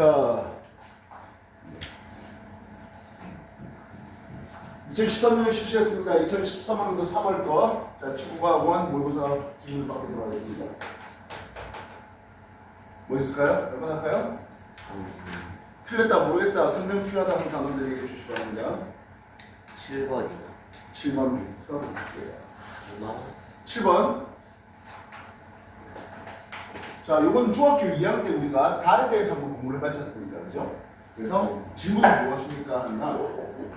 자, 2013년에 실시했습니다. 2013학년도 3월 거. 자, 친구과학원 모의고사 질문 받고 들어가겠습니다. 뭐 있을까요? 몇 번 할까요? 틀렸다, 모르겠다, 설명 필요하다 하는 단어들 얘기해 주시기 바랍니다. 7번이요. 7번 써볼게요. 7번. 자, 요건 중학교 2학년 때 우리가 달에 대해서 한번 공부를 해봤지 않습니까? 그죠? 그래서 질문은 무엇입니까? 하면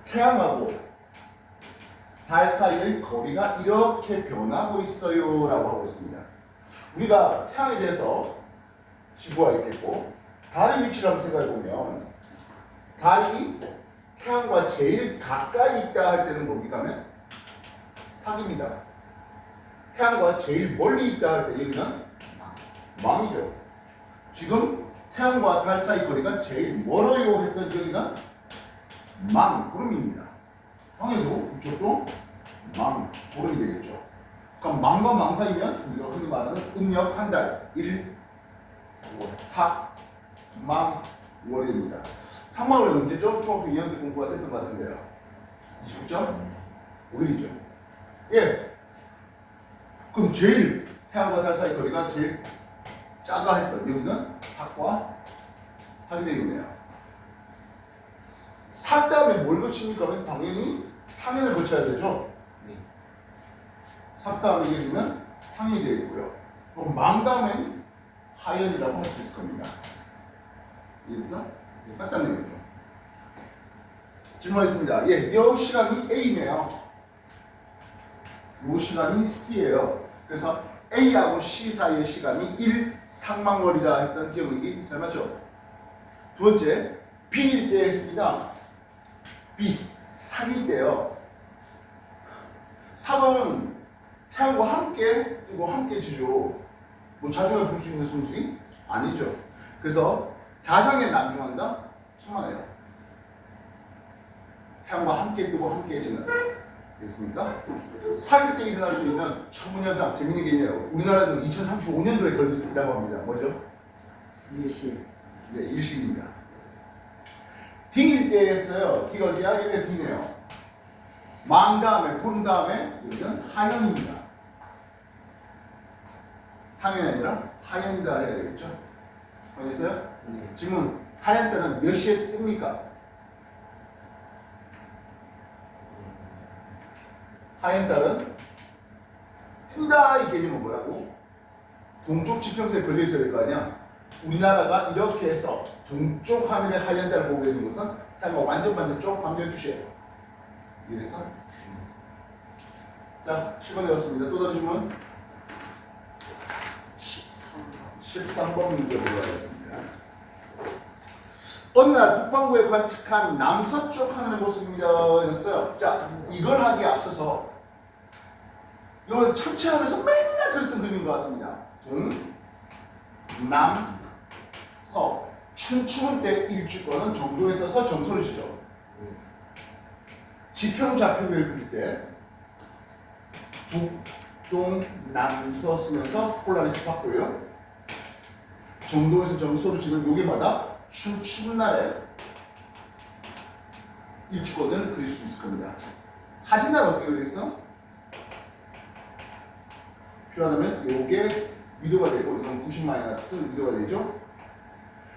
태양하고 달 사이의 거리가 이렇게 변하고 있어요 라고 하고 있습니다. 우리가 태양에 대해서 지구가 있겠고 달의 위치를 한번 생각해 보면 달이 태양과 제일 가까이 있다 할 때는 뭡니까? 하면 상입니다. 태양과 제일 멀리 있다 할 때 여기는 망이죠. 지금 태양과 달 사이 거리가 제일 멀어요 했던 여기는 망, 구름입니다. 형에도 이쪽도 망, 구름이 되겠죠. 그럼 망과 망 사이면 우리가 흔히 말하는 음력 한 달, 1, 4, 망, 월이 됩니다. 상망월은 언제죠? 중학교 2학년 때 공부가 됐던 것 같은데요. 29점? 5일이죠. 예. 그럼 제일 태양과 달 사이 거리가 제일 작아 했던 여기는 4과 4이 되겠네요. 4 다음에 뭘 거칩니까? 하면 당연히 상현을 거쳐야 되죠. 네. 4 다음에 여기는 상이 되겠고요. 그럼 망 다음엔 하현이라고 할 수 있을 겁니다. 이해됐어? 간단한 거죠. 질문하겠습니다. 예, 이 시간이 A네요. 이 시간이 C예요. 그래서 A하고 C 사이의 시간이 1 상망월이다 했던 기억이기 잘 맞죠? 두 번째, B일 때 했습니다. B, 상일 때요. 상은 태양과 함께 뜨고 함께 지죠. 뭐 자중을 볼 수 있는 성질이 아니죠. 그래서 자장에 난중한다? 천만에요. 태양과 함께 뜨고 함께 지는. 됐습니까? 사귈 때 일어날 수 있는 천문현상 재밌는 게 있네요. 우리나라도 2035년도에 걸릴 수 있다고 합니다. 뭐죠? 일시. 네, 일식입니다. D일 때 했어요. D가 어디야? 여기가 D네요. 망 다음에, 본 다음에 여기는 하현입니다. 상현이 아니라 하현이다 해야 되겠죠? 알겠어요? 네. 지금 하현 때는 몇 시에 뜹니까? 하얀 달은 뜬다 이 개념은 뭐라고? 동쪽 지평선에 걸려 있어야 될 거 아니야? 우리나라가 이렇게 해서 동쪽 하늘에 하얀 달을 보게 되는 것은 태양과 완전 반대쪽 밤 12시에. 이해됐어? 자, 7번 해봤습니다. 또 다른 질문? 13번 문제 보도록 하겠습니다. 어느 날 북반구에 관측한 남서쪽 하늘의 모습입니다. 했어요. 자, 이걸 하기에 앞서서 이건 천체하면서 맨날 그랬던 그림인 것 같습니다. 동, 남, 서. 춤추는 때 일주권은 정도에 떠서 점소를 지죠. 지평 좌표를 그릴 때 북, 동, 남, 서 쓰면서 폴라리스 바꿔요. 정도에서 점소를 지는 요게마다 춤추는 날에 일주권을 그릴 수 있을 겁니다. 하진 날 어떻게 그리겠어? 필요하다면 요게 위도가 되고 이건 90 마이너스 위도가 되죠.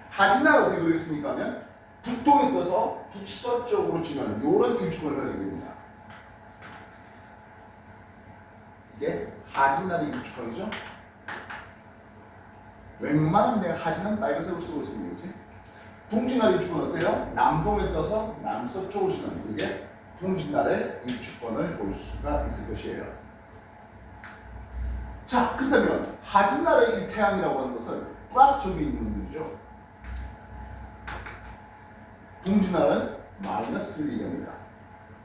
하진 날 어떻게 그리겠습니까? 하면 북동에 떠서 북서쪽으로 지나는 요런 일주권을 가지게 됩니다. 이게 하진 날의 일주권이죠. 웬만하면 내가 하진은 빨간색으로 쓰고 있습니다. 그치? 동짓날의 일주권은 어때요? 남동에 떠서 남서쪽으로 지나는 이게 동짓날의 일주권을 볼 수가 있을 것이에요. 자, 그렇다면 하진날의 이 태양이라고 하는 것은 플러스 쪽에 있는 분들이죠. 동짓날은 마이너스 1입니다.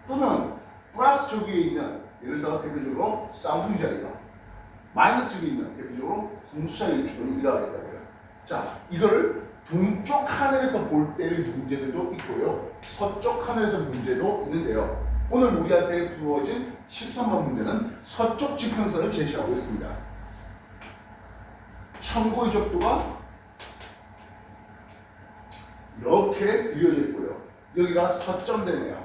또는 플러스 쪽에 있는 예를 들어서 대표적으로 쌍둥이 자리가 마이너스 1이 있는 대표적으로 궁수자의 일주권이 일어나겠다고요. 자, 이거를 동쪽 하늘에서 볼 때의 문제들도 있고요. 서쪽 하늘에서 문제도 있는데요. 오늘 우리한테 부어진 13번 문제는 서쪽 지평선을 제시하고 있습니다. 천고의 적도가 이렇게 그려져 있고요. 여기가 서점대네요.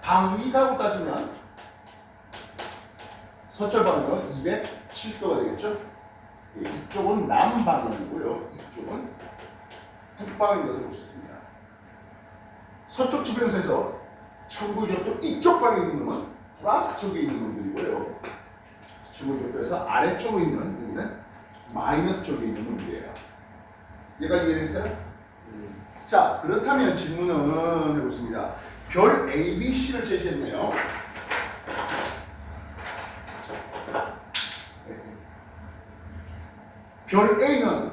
방위라고 따지면 서철 방향은 270도가 되겠죠? 예, 이쪽은 남방향이고요. 이쪽은 북방인 것을 볼 수 있습니다. 서쪽 지평선에서 천구적도 이쪽 방에 있는 놈은 플러스 쪽에 있는 놈들이고요. 천구적도에서 아래쪽에 있는 여기는 마이너스 쪽에 있는 놈들이에요. 얘가 이해됐어요? 자, 그렇다면 질문은 해보겠습니다. 별 A, B, C를 제시했네요. 별 A는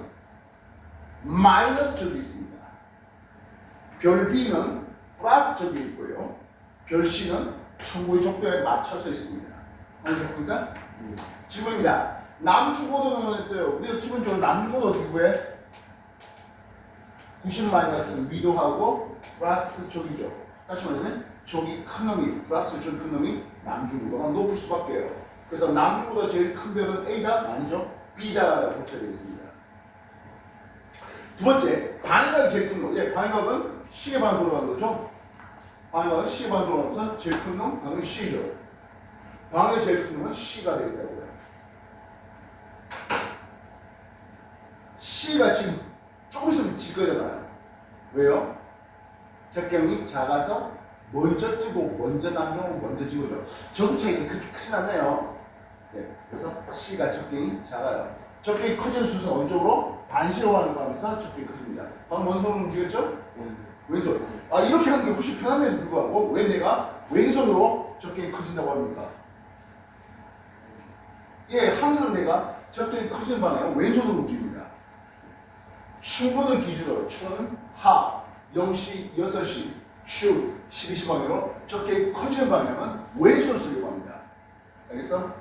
마이너스 쪽에 있습니다. 별 B는 플러스 쪽에 있고요. 별 C는 천구의 적도에 맞춰서 있습니다. 알겠습니까? 질문입니다. 남주고도는 했어요. 우리가 기본적으로 남주고도 어떻게 구해? 90 마이너스 위도하고 플러스 쪽이죠. 다시 말하면 저기 큰 놈이 플러스 쪽이 큰 놈이 남주고도가 높을 수밖에요. 그래서 남주고도 제일 큰 별은 A다 아니죠? B다라고 고쳐야 되겠습니다. 두 번째, 방위각이 제일 큰 놈. 예, 방위각은 시계 방향으로 돌아가는 거죠. 방위각은 시계 방향으로 돌아가면서 제일 큰 놈, 당연히 C죠. 방위각이 제일 큰 놈은 C가 되겠다고요. C가 지금 조금 있으면 질 거잖아요. 왜요? 적경이 작아서 먼저 뜨고 먼저 남겨오고 먼저 지고죠. 정체가 그렇게 크진 않네요. 네, 그래서 C가 적경이 작아요. 적경이 커지는 순서는 원적으로 반시로 하는 거 하면서 적경이 커집니다. 방금 원손으로 움직였죠? 왼손. 아, 이렇게 하는 게 훨씬 편함에도 불구하고 왜 내가 왼손으로 적경이 커진다고 합니까? 예, 항상 내가 적경이 커지는 방향은 왼손으로 움직입니다. 충분을 기준으로 충은 하, 0시, 6시, 추, 12시 방향으로 적경이 커지는 방향은 왼손을 쓰려고 합니다. 알겠어?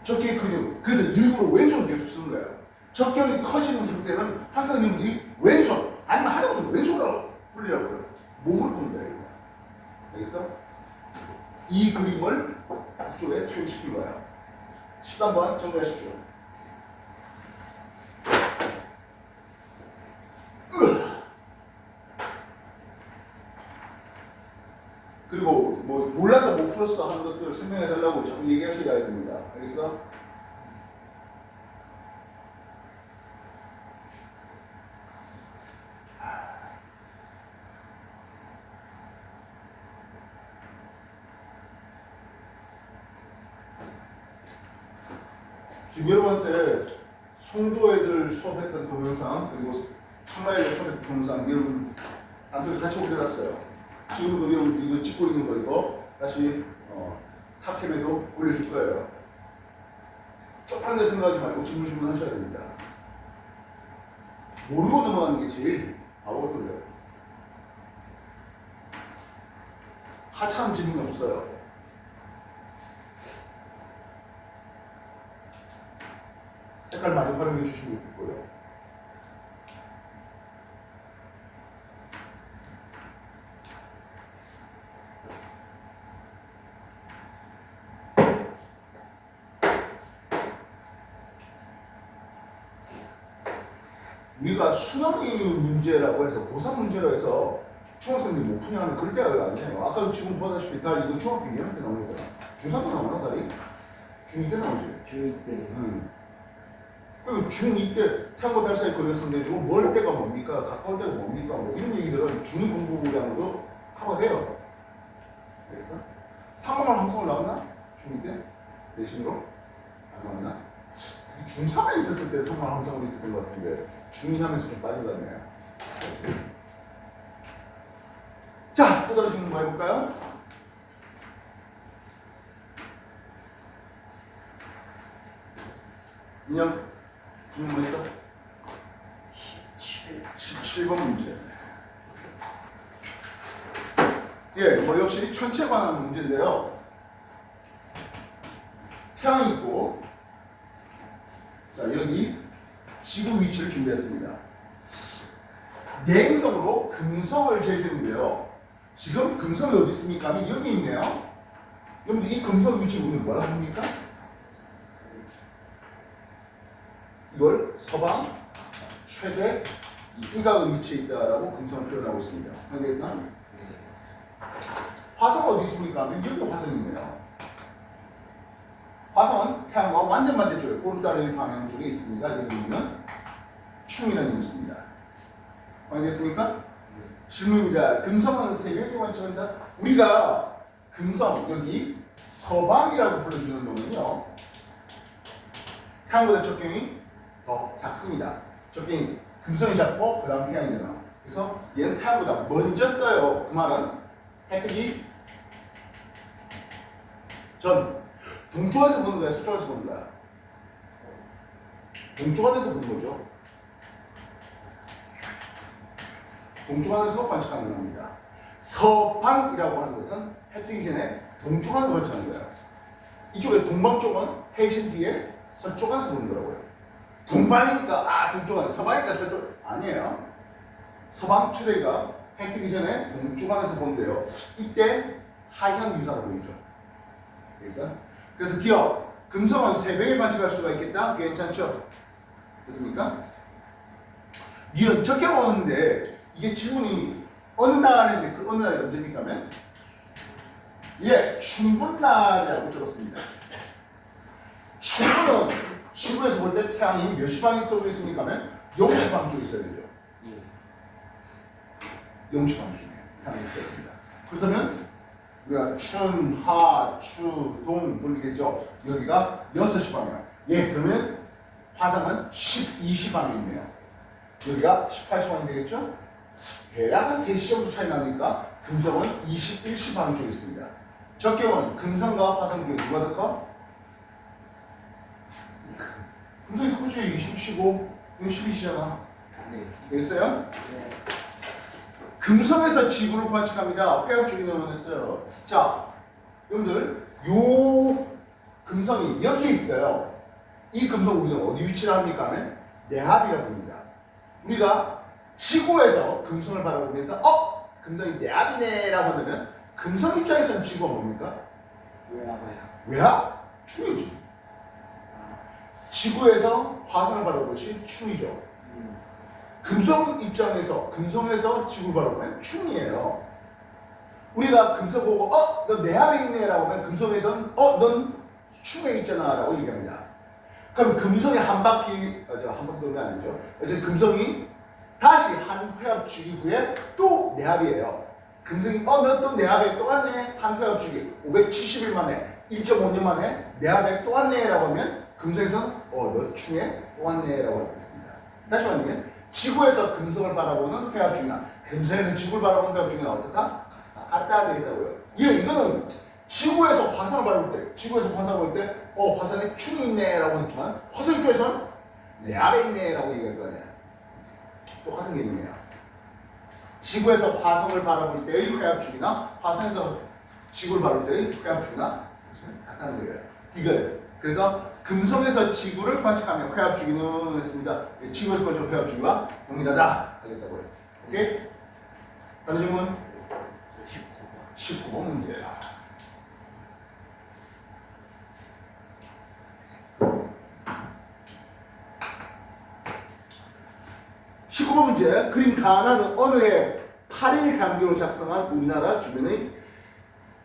적경이 커지는, 그래서 일부러 왼손을 계속 쓰는 거예요. 적경이 커지는 형태는 항상 여러분들이 왼손, 아니면 하다못해 왼손으로 풀리라고요. 몸을 푸는 거예요. 알겠어? 이 그림을 이쪽에 투영시킨 거예요. 13번 정리하십시오. 그리고 뭐 몰라서 못 풀었어 하는 것들 설명해 달라고 자꾸 얘기하셔야 됩니다. 알겠어? 지금 여러분한테 송도 애들 수업했던 동영상 그리고 청라 애들 수업했던 동영상 여러분 단톡에 같이 올려놨어요. 지금도 여러분 이거 찍고 있는 거 이거 다시 탑캠에도 올려줄 거예요. 쪽팔린 데 생각하지 말고 질문 하셔야 됩니다. 모르고 넘어가는 게 제일 바보가 걸려요. 하찮은 질문이 없어요. 색깔 많이 활용해 주시면 좋겠고요. 우리가 수능이 문제라고 해서 고3 문제라고 해서 중학생들이 못 푸냐 하면 그럴 때가 아니에요. 아까 지금 보다시피 다 이거 중학교 2학년 때 나오는 거잖아. 중3 때 나오나 다리? 중2 때 나오지? 중2 때. 그리고 중2 때 태양과 달 사이 거리가 상대해주고 멀 때가 뭡니까? 가까울 때가 뭡니까? 뭐 이런 얘기들은 중2 공부량으로 커버돼요. 알겠어? 상호만 함성을 나왔나? 중2 때? 내신으로? 안 나왔나? 중3에 있었을 때 상호만 함성을 있었던 것 같은데 중2 하면서 좀 빠져갔네요. 자, 또 다른 질문 뭐 해볼까요? 인형 질문 뭐 있어? 17번 문제. 예, 뭐 역시 천체에 관한 문제인데요. 태양이 있고, 자 여기 지구 위치를 준비했습니다. 내행성으로 금성을 제시했는데요. 지금 금성이 어디 있습니까? 하면 여기 있네요. 여러분들 이 금성 위치 오늘 뭐라 합니까? 이걸 서방 최대 이가 위치에 있다라고 금성을 표현하고 있습니다. 그래서 화성 어디 있습니까? 여기 화성이 있네요. 화성은 태양과 완전 반대쪽에 오른다리 방향 쪽에 있습니다. 여기는 충이라는 뜻입니다. 알겠습니까? 질문입니다. 금성은 세 개의 관측한다. 우리가 금성 여기 서방이라고 불러주는 놈은요. 태양보다 적경이 더 작습니다. 적경이 금성이 작고 그 다음 태양이 나와. 그래서 얘는 태양보다 먼저 떠요. 그 말은 혜택이 전 동쪽에서 보는 거야, 서쪽에서 보는 거야? 동쪽 안에서 보는 거죠. 동쪽 안에서 관측하는 겁니다. 서방이라고 하는 것은 해 뜨기 전에 동쪽 안에서 관측하는 거예요. 이쪽에 동방 쪽은 해신 뒤에 서쪽 안에서 보는 거라고요. 동방이니까 동쪽 안에, 서방이니까 서쪽 아니에요. 서방 최대가 해 뜨기 전에 동쪽 안에서 보는데요. 이때 하향 유사로 보이죠. 그래서 기억, 금성은 새벽에 관측할 수가 있겠다? 괜찮죠? 됐습니까? 니은 적혀오는데 이게 질문이 어느 날인데 그 어느 날이 언제입니까? 하면 충분날이라고 적었습니다. 충분은 지구에서 볼 때 태양이 몇 시 방에 쏘고 있습니까? 하면 0시 방 쪽에 있어야 되죠. 0시 방 쪽에 태양이 있어야 됩니다. 그렇다면 우리가 춘, 하, 추, 동 돌리겠죠. 여기가 6시 방이야. 그러면 화성은 12시 방에 있네요. 여기가 18시 방이 되겠죠? 대략 한 3시 정도 차이 나니까 금성은 21시 방 쪽에 있습니다. 적경은 금성과 화성 중에 누가 더 커? 금성이 크죠? 20시고 여기 12시잖아. 네. 되겠어요? 금성에서 지구를 관측합니다. 회역주기 넣어놨어요. 자, 여러분들 요 금성이 여기 있어요. 이 금성 우리는 어디 위치를 합니까? 하면 내압이라고 합니다. 우리가 지구에서 금성을 바라보면서 금성이 내압이네 라고 하면 금성 입장에서는 지구가 뭡니까? 외압? 충이지. 지구에서 화성을 바라보듯이 충이죠. 금성 입장에서 금성에서 지구를 바라보면 충이에요. 우리가 금성 보고 너 내압에 있네 라고 하면 금성에서는 넌 충에 있잖아 라고 얘기합니다. 그럼 금성이 한 바퀴 돌면 안 되죠. 어쨌든 금성이 다시 한 회합 주기 후에 또 내압이에요. 금성이 너 또 내압에 또 왔네. 한 회합 주기 570일 만에 1.5년 만에 내압에 또 왔네 라고 하면 금성에서는 너 충에 또 왔네 라고 하겠습니다. 다시 말하면 지구에서 금성을 바라보는 회합 주기나 금성에서 지구를 바라보는 회합 주기는 어떻다? 같다 되겠다고요. 이거는 지구에서 화성을 바라볼 때 화성에 충이 있네 라고 했지만 화성 입장에서는 내압에 있네 라고 얘기할 거 아니야. 똑같은 개념이야. 지구에서 화성을 바라볼 때의 회압 주기나 화성에서 지구를 바라볼 때의 회압 주기나 같다는 거예요. 이걸 그래서 금성에서 지구를 관측하며 회압 주기는 했습니다. 지구에서 관측 회압 주기와 동일하다 하겠다고요. 오케이? 다른 질문? 19번 문제야. 문제. 그림 가나는 어느 해 8일 간격으로 작성한 우리나라 주변의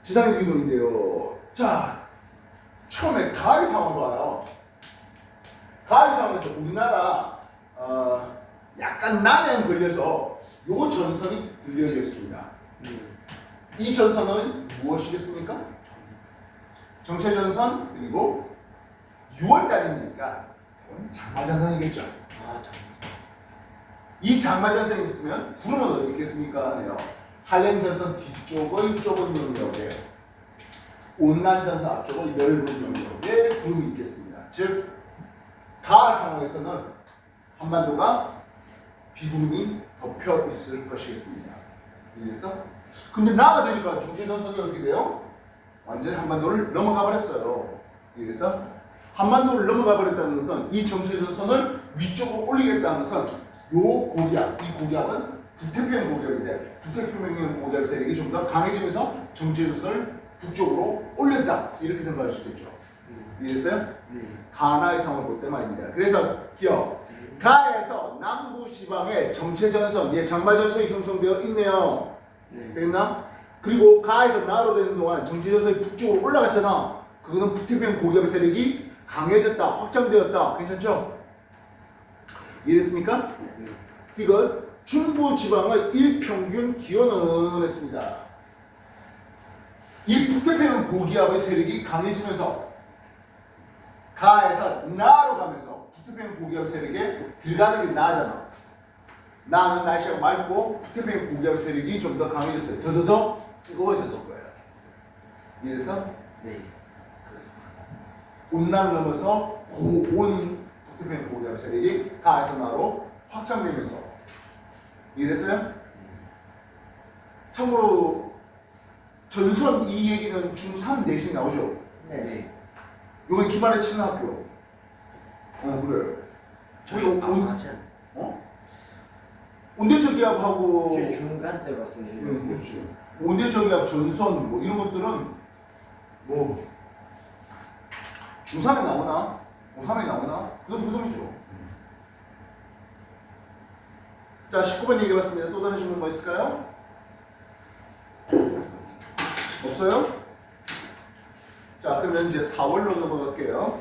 지상의 그림인데요. 자, 처음에 가을 상황을 봐요. 가을 상황에서 우리나라 약간 남해안 걸려서 요 전선이 들려져 있습니다. 이 전선은 무엇이겠습니까? 정체전선 그리고 6월달이니까 장마전선이겠죠. 이 장마전선이 있으면 구름은 어디 있겠습니까? 네요. 한랭전선 뒤쪽의 좁은 영역에 온난전선 앞쪽의 넓은 영역에 구름이 있겠습니다. 즉 가을 상황에서는 한반도가 비구름이 덮여 있을 것이겠습니다. 이해했어? 근데 나아가니까 정체전선이 어떻게 돼요? 완전히 한반도를 넘어가 버렸어요. 이해했어? 한반도를 넘어가 버렸다는 것은 이 정체전선을 위쪽으로 올리겠다는 것은 요 고기압, 이 고기압은 북태평양 고기압인데 북태평양 고기압 세력이 좀 더 강해지면서 정체전선을 북쪽으로 올렸다 이렇게 생각할 수 있겠죠. 이해했어요? 가나의 상황을 볼 때 말입니다. 그래서 기억 가에서 남부 지방에 정체전선, 예, 장마전선이 형성되어 있네요. 네. 되겠나? 그리고 가에서 나로 되는 동안 정체전선이 북쪽으로 올라갔잖아. 그거는 북태평양 고기압의 세력이 강해졌다, 확장되었다. 괜찮죠? 이해됐습니까? 네. 이걸 중부 지방의 일평균 기온은 했습니다. 이 북태평양 고기압의 세력이 강해지면서 가에서 나로 가면서 북태평양 고기압 세력에 들어가는 게 나잖아. 나는 날씨가 맑고 북태평양 고기압 세력이 좀 더 강해졌어요. 더더더 뜨거워졌을 거예요. 이래서 네. 온난을 넘어서 고온 북태평양 고기압 세력이 가에서 나로 확장되면서 이해됐어요? 참고로 전선 이 얘기는 중3 내신이 나오죠. 네. 요번 기말에 치는 학교. 그래요. 저희 온- 맞아. 온대저기압하고 저희 중간 때 봤어요. 그렇지. 온대저기압 전선 뭐 이런 것들은 뭐 중3에 나오나 고3에 나오나 그건 부동이죠. 자 19번 얘기해봤습니다. 또 다른 질문 뭐 있을까요? 없어요? 자 그러면 이제 4월로 넘어갈게요.